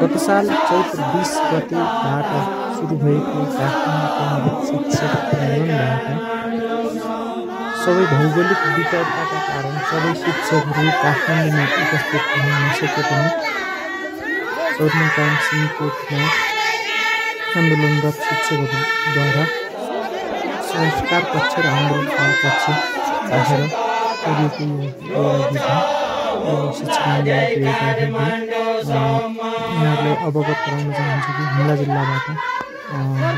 गत साल चैत्र 20 गतेबाट सुरु भएको काठमाडौँ शिक्षक आन्दोलनबाट सबै भौगोलिक विकटताका कारण सबै शिक्षकहरू काठमाडौँमा उपस्थित हुन नसके पनि सदरमुकाम सिंहकोटमा आन्दोलनरत शिक्षकहरूद्वारा संस्कार कक्ष र आन्दोलन कक्ष राखेर गरिएको यो शिक्षक यहाँहरूलाई अवगत गराउन चाहन्छु कि हुम्ला जिल्लाबाट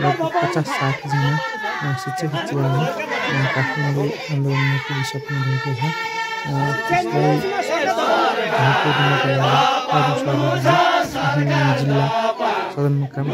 लगभग 50-60जना शिक्षक शिक्षिकाहरू काठमाडौँ आन्दोलनमा पुगिसक्नु भएको छ। त्यसलाई जिल्ला सदरमुकाम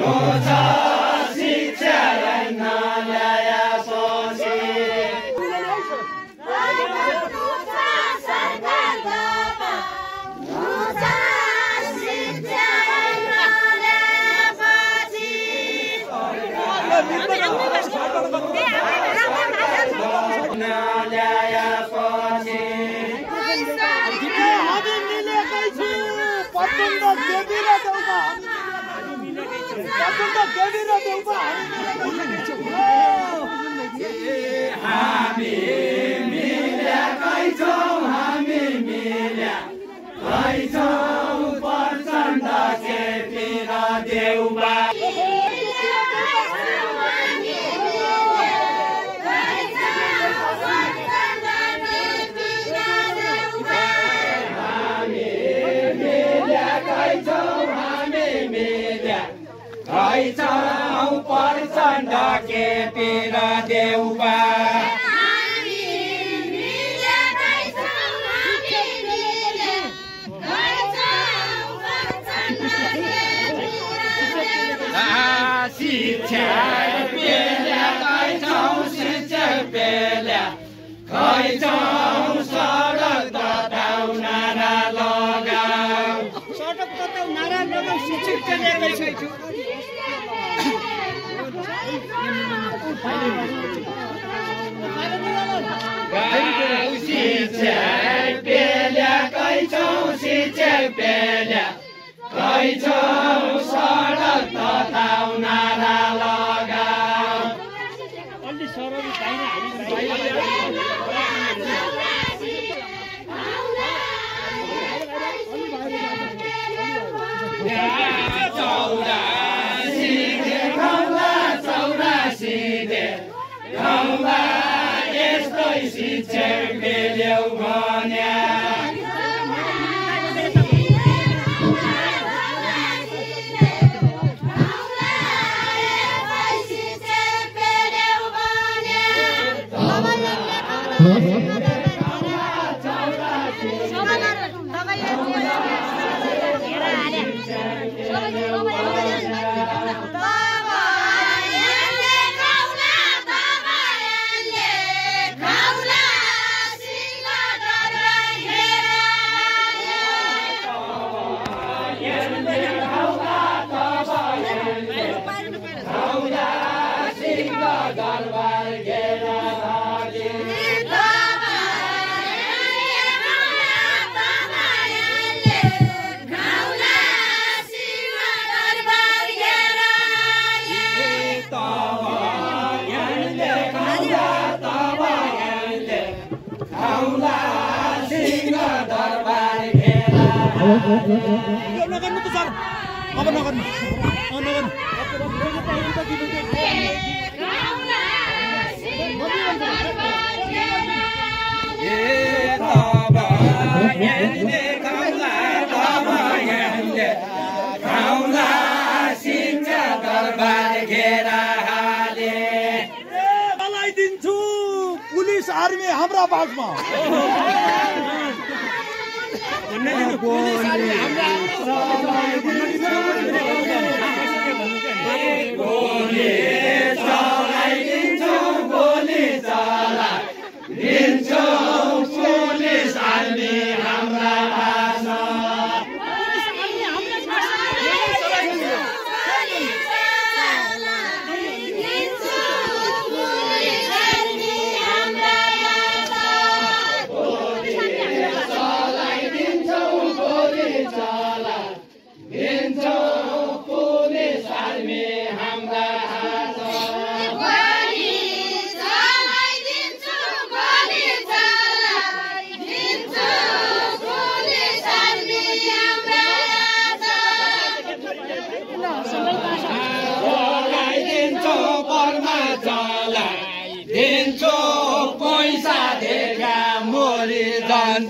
पुलिस आर्मी हाम्रा बागमा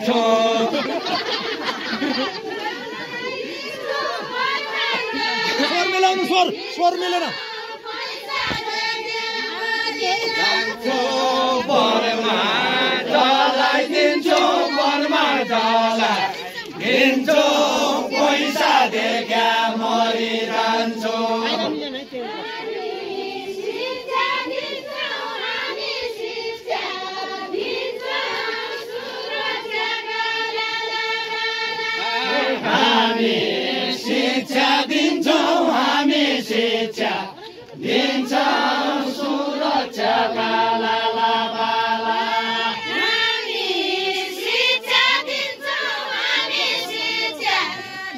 जान्छौ स्वर मिलाउनु स्वर मिलेन जान्छौ बरमा जलाई दिन्छौ बरमा जलाई दिन्छौ पैसा देख्या मरिरहन्छौ हामी शिक्षा दिन्छौँ हामी शिक्षा दिन्छौँ सुरक्षाका लाला बाला हामी शिक्षा दिन्छौँ हामी शिक्षा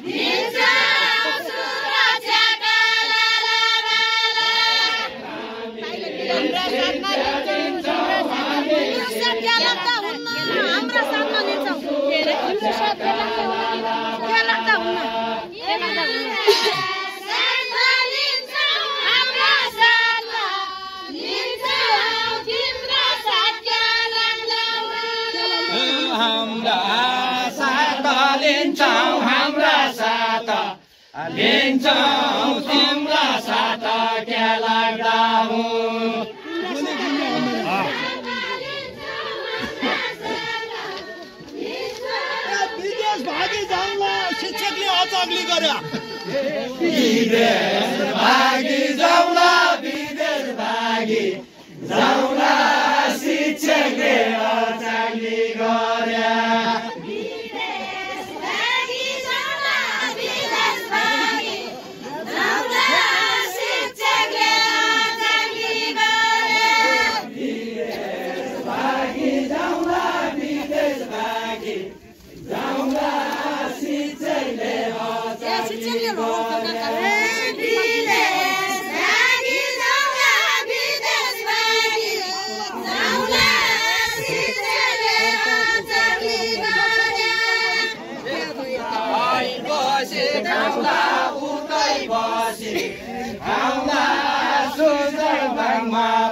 दिन्छौँ सुरक्षाका लाला बाला हाम्रा साथमा दिन्छौँ हामी शिक्षा लाग्दा हुन्न हाम्रा साथमा दिन्छौँ के रे हाम्रो साथमा के लाग्दा हुन्न के लाग्दा हुन्न हाम्रा साथ लिन्छौँ तिम्रा साथ क्या लाग्दा विदेश भागी जाउँला शिक्षकले अचाग्ली गर्या विदेश भागी जाउँला शिक्षकले अचाग्ली गर्या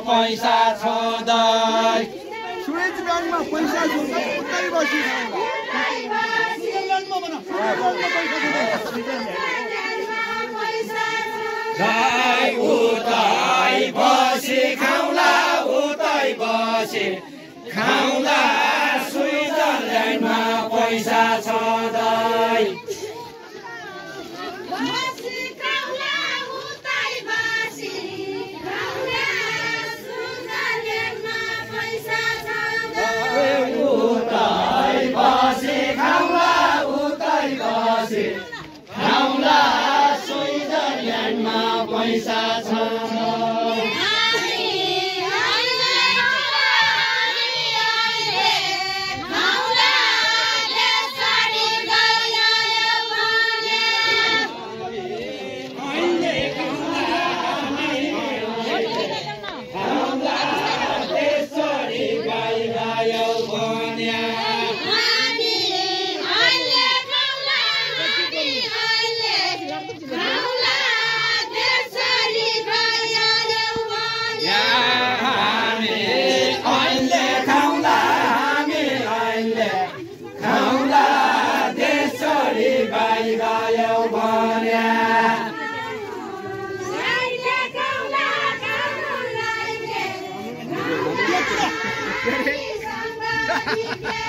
पैसा छोदै स्विच ब्याङ्कमा पैसा छोड्दै उतै बसी उतै बसी खाउला उतै बसी खाउला स्विजरल्यान्डमा पैसा छोदै खाउला स्विजरल्यान्डमा पैसा छ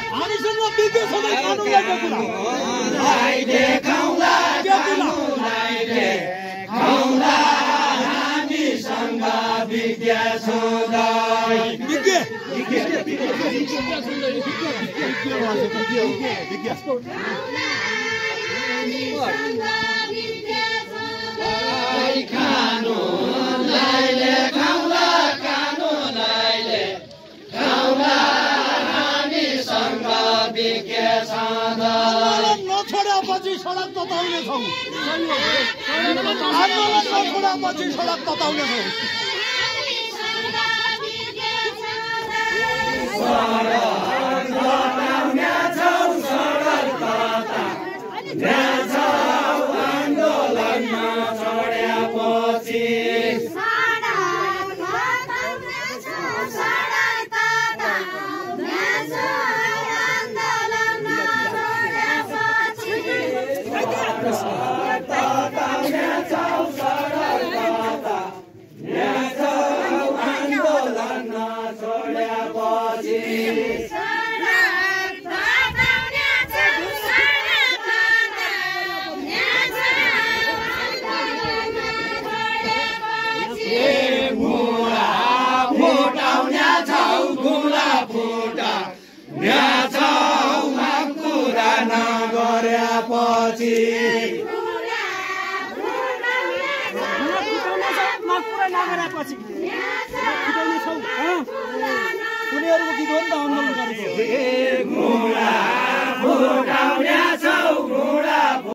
हामीसँग बिग्यो सबै कानुनलाई देखाउला हामीसँग विद्या छँदै कानुनलाई लेखाउला कानुनलाई लेखाउला हामीसँग विज्ञा छँदै नछोडेपछि सडक तताउनेछौँ आन्दोलन नछोडेपछि सडक तताउनेछौँ आन्दोलनमा छोडेपछि पुरा नगरेपछि